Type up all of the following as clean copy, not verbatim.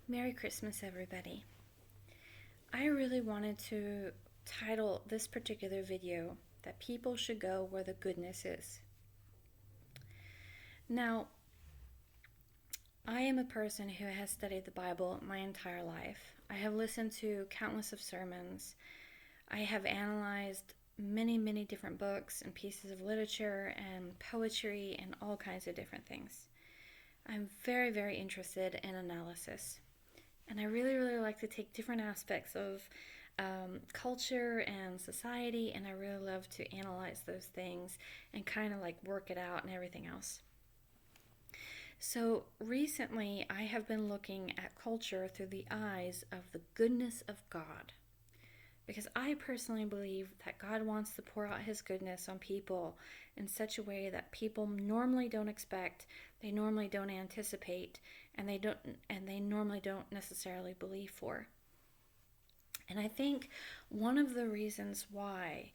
Merry Christmas, everybody. I really wanted to title this particular video that people should go where the goodness is. Now, I am a person who has studied the Bible my entire life. I have listened to countless of sermons. I have analyzed many different books and pieces of literature and poetry and all kinds of different things. I'm very interested in analysis. And I really like to take different aspects of culture and society, and I really love to analyze those things and kind of like work it out and everything else. So recently, I have been looking at culture through the eyes of the goodness of God. Because I personally believe that God wants to pour out His goodness on people in such a way that people normally don't expect, they normally don't anticipate, and they normally don't necessarily believe for. And I think one of the reasons why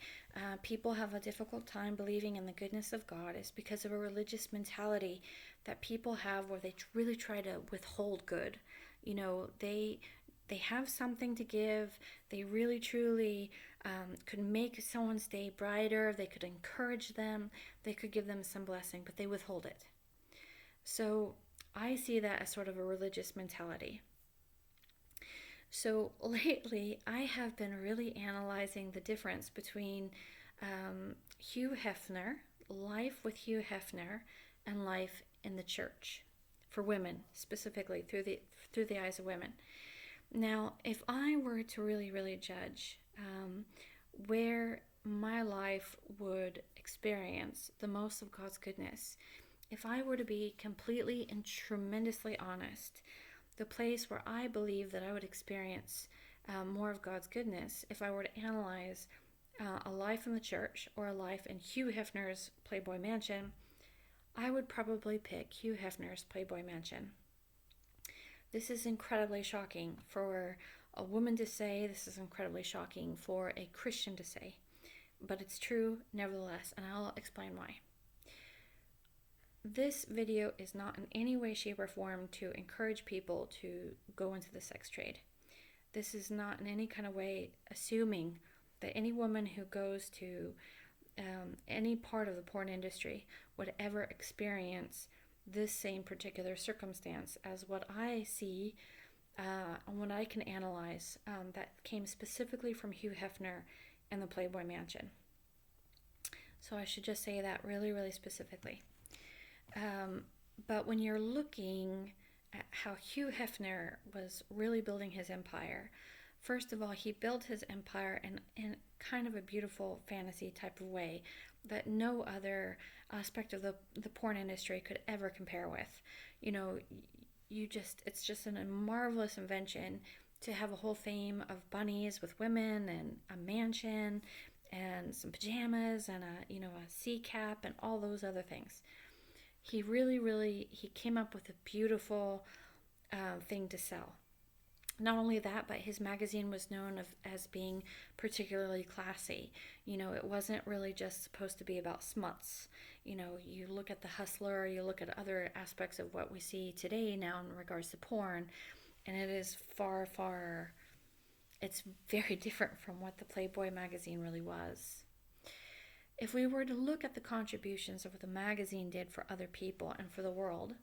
people have a difficult time believing in the goodness of God is because of a religious mentality that people have where they really try to withhold good. You know, they have something to give. They really truly could make someone's day brighter. They could encourage them. They could give them some blessing, but they withhold it. So I see that as sort of a religious mentality. So lately, I have been really analyzing the difference between Hugh Hefner, life with Hugh Hefner, and life in the church for women, specifically through the eyes of women. Now, if I were to really judge where my life would experience the most of God's goodness, if I were to be completely and tremendously honest, the place where I believe that I would experience more of God's goodness, if I were to analyze a life in the church or a life in Hugh Hefner's Playboy Mansion, I would probably pick Hugh Hefner's Playboy Mansion. This is incredibly shocking for a woman to say. This is incredibly shocking for a Christian to say. But it's true nevertheless, and I'll explain why. This video is not in any way, shape, or form to encourage people to go into the sex trade. This is not in any kind of way assuming that any woman who goes to any part of the porn industry would ever experience this same particular circumstance as what I see and what I can analyze that came specifically from Hugh Hefner and the Playboy Mansion. So I should just say that really specifically. But when you're looking at how Hugh Hefner was really building his empire, first of all, he built his empire in kind of a beautiful fantasy type of way that no other aspect of the porn industry could ever compare with. You know, it's just a marvelous invention to have a whole theme of bunnies with women and a mansion and some pajamas and a sea cap and all those other things. He he came up with a beautiful thing to sell. Not only that, but his magazine was known as being particularly classy. You know, it wasn't really just supposed to be about smuts. You know, you look at The Hustler, you look at other aspects of what we see today now in regards to porn, and it is it's very different from what the Playboy magazine really was. If we were to look at the contributions of what the magazine did for other people and for the world,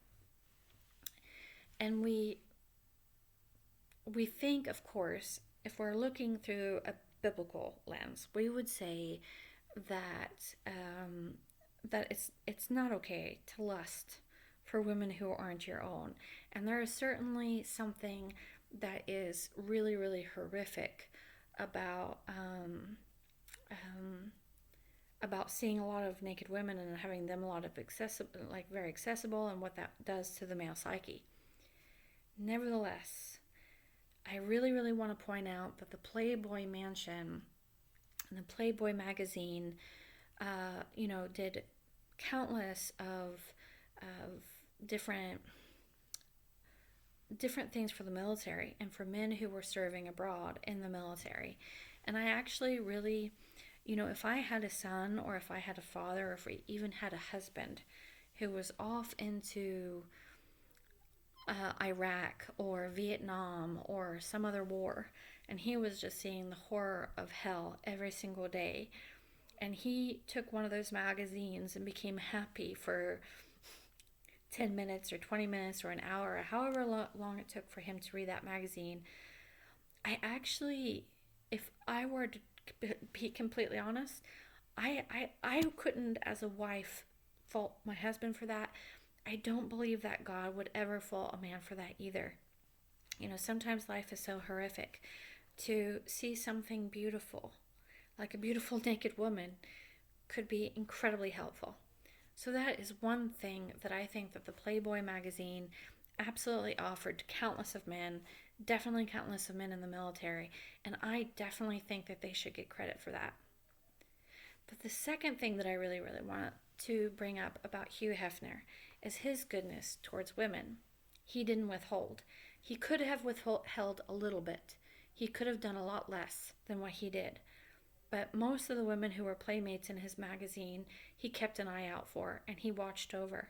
and we think, of course, if we're looking through a biblical lens, we would say that it's not okay to lust for women who aren't your own, and there is certainly something that is really horrific about seeing a lot of naked women and having them a lot of very accessible, and what that does to the male psyche. Nevertheless, I really want to point out that the Playboy Mansion and the Playboy Magazine, did countless of different things for the military and for men who were serving abroad in the military. And I actually really, if I had a son or if I had a father or if we even had a husband who was off into Iraq or Vietnam or some other war. And he was just seeing the horror of hell every single day. And he took one of those magazines and became happy for 10 minutes or 20 minutes or an hour, or however long it took for him to read that magazine. I actually, if I were to be completely honest, I couldn't, as a wife, fault my husband for that. I don't believe that God would ever fault a man for that either. You know, sometimes life is so horrific. To see something beautiful, like a beautiful naked woman, could be incredibly helpful. So that is one thing that I think that the Playboy magazine absolutely offered to countless of men, definitely countless of men in the military, and I definitely think that they should get credit for that. But the second thing that I really, really want to bring up about Hugh Hefner is his goodness towards women. He didn't withhold. He could have withheld a little bit. He could have done a lot less than what he did. But most of the women who were playmates in his magazine, he kept an eye out for and he watched over.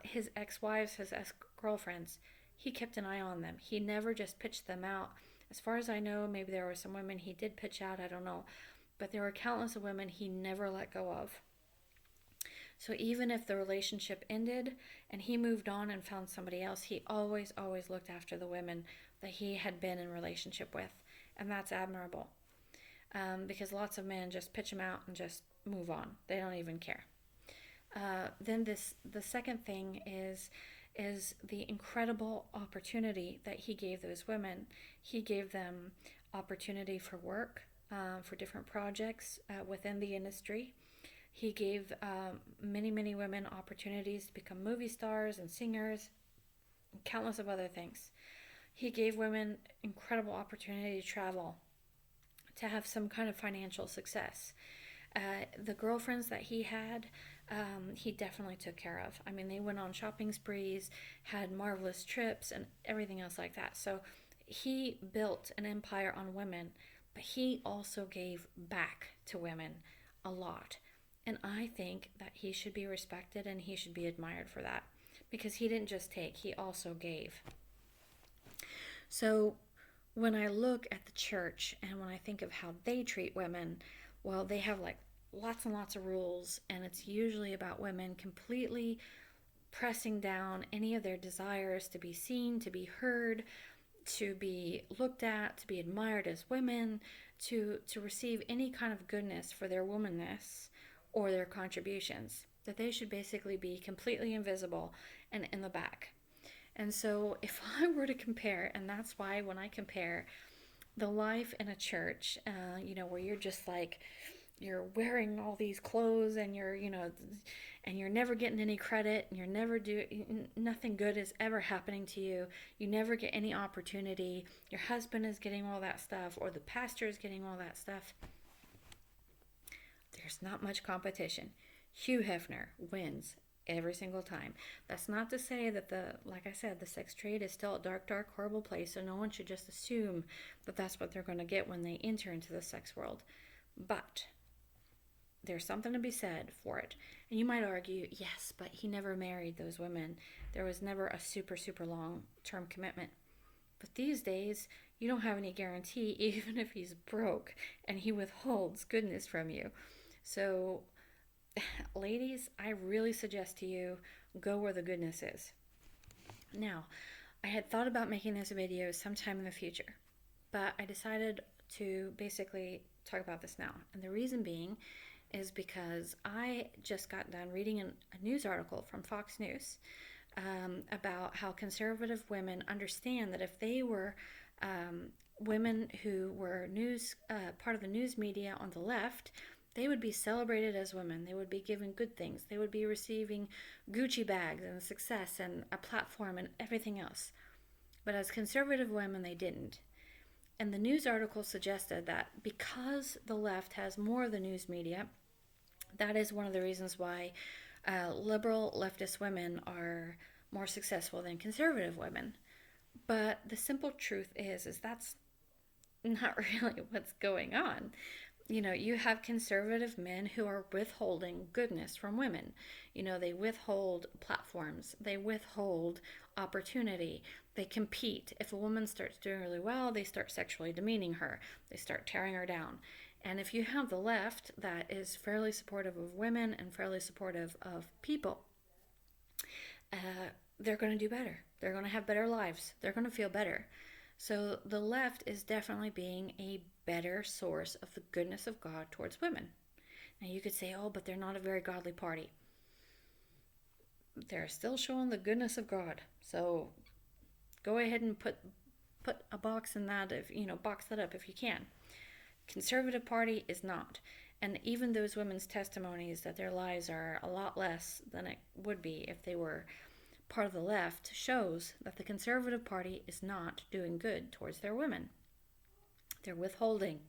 His ex-wives, his ex-girlfriends, he kept an eye on them. He never just pitched them out. As far as I know, maybe there were some women he did pitch out, I don't know. But there were countless of women he never let go of. So even if the relationship ended and he moved on and found somebody else, he always, always looked after the women that he had been in relationship with. And that's admirable. Because lots of men just pitch them out and just move on. They don't even care. Then the second thing is the incredible opportunity that he gave those women. He gave them opportunity for work, for different projects within the industry. He gave many, many women opportunities to become movie stars and singers, and countless of other things. He gave women incredible opportunity to travel, to have some kind of financial success. The girlfriends that he had, he definitely took care of. I mean, they went on shopping sprees, had marvelous trips, and everything else like that. So he built an empire on women, but he also gave back to women a lot. And I think that he should be respected and he should be admired for that, because he didn't just take, he also gave. So when I look at the church and when I think of how they treat women, well, they have like lots and lots of rules, and it's usually about women completely pressing down any of their desires to be seen, to be heard, to be looked at, to be admired as women, to receive any kind of goodness for their womanness or their contributions, that they should basically be completely invisible and in the back. And so if I were to compare, and that's why when I compare the life in a church, where you're just like, you're wearing all these clothes and and you're never getting any credit, and nothing good is ever happening to you. You never get any opportunity. Your husband is getting all that stuff, or the pastor is getting all that stuff. There's not much competition. Hugh Hefner wins every single time. That's not to say that like I said, the sex trade is still a dark, dark, horrible place, so no one should just assume that that's what they're going to get when they enter into the sex world. But there's something to be said for it. And you might argue, yes, but he never married those women. There was never a super, super long-term commitment. But these days, you don't have any guarantee, even if he's broke and he withholds goodness from you. So, ladies, I really suggest to you, go where the goodness is. Now, I had thought about making this video sometime in the future, but I decided to basically talk about this now. And the reason being is because I just got done reading a news article from Fox News about how conservative women understand that if they were women who were part of the news media on the left, they would be celebrated as women. They would be given good things. They would be receiving Gucci bags and success and a platform and everything else. But as conservative women, they didn't. And the news article suggested that because the left has more of the news media, that is one of the reasons why liberal leftist women are more successful than conservative women. But the simple truth is that's not really what's going on. You have conservative men who are withholding goodness from women. They withhold platforms, they withhold opportunity, they compete. If a woman starts doing really well, they start sexually demeaning her, they start tearing her down. And if you have the left that is fairly supportive of women and fairly supportive of people, they're going to do better. They're going to have better lives. They're going to feel better. So the left is definitely being a better source of the goodness of God towards women. Now you could say, oh, but they're not a very godly party. They're still showing the goodness of God. So go ahead and put a box in that, if box that up if you can. Conservative party is not. And even those women's testimonies that their lives are a lot less than it would be if they were part of the left shows that the Conservative Party is not doing good towards their women. They're withholding.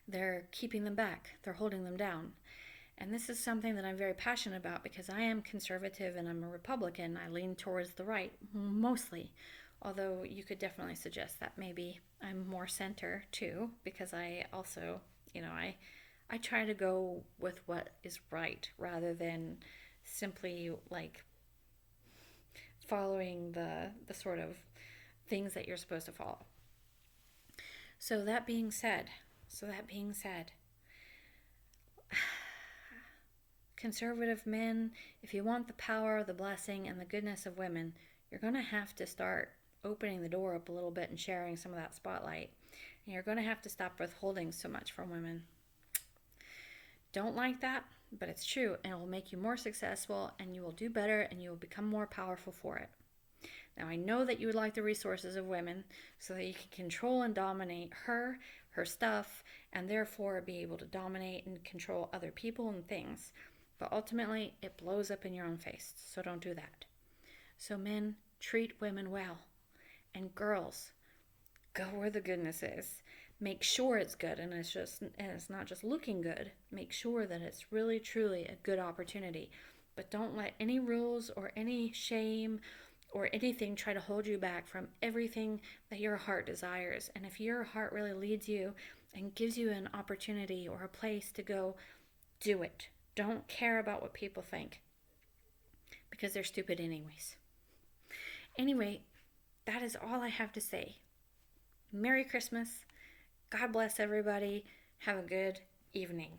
They're keeping them back. They're holding them down. And this is something that I'm very passionate about because I am conservative and I'm a Republican. I lean towards the right, mostly. Although you could definitely suggest that maybe I'm more center too, because I also, I try to go with what is right rather than simply like following the sort of things that you're supposed to follow. So that being said, conservative men, if you want the power, the blessing, and the goodness of women, you're going to have to start opening the door up a little bit and sharing some of that spotlight. And you're going to have to stop withholding so much from women. Don't like that, but it's true, and it will make you more successful, and you will do better, and you will become more powerful for it. Now, I know that you would like the resources of women so that you can control and dominate her stuff, and therefore be able to dominate and control other people and things. But ultimately, it blows up in your own face, so don't do that. So men, treat women well. And girls, go where the goodness is. Make sure it's good, and it's not just looking good. Make sure that it's really truly a good opportunity. But don't let any rules or any shame or anything try to hold you back from everything that your heart desires. And if your heart really leads you and gives you an opportunity or a place to go, do it. Don't care about what people think, because they're stupid anyways. Anyway, that is all I have to say. Merry Christmas. God bless everybody. Have a good evening.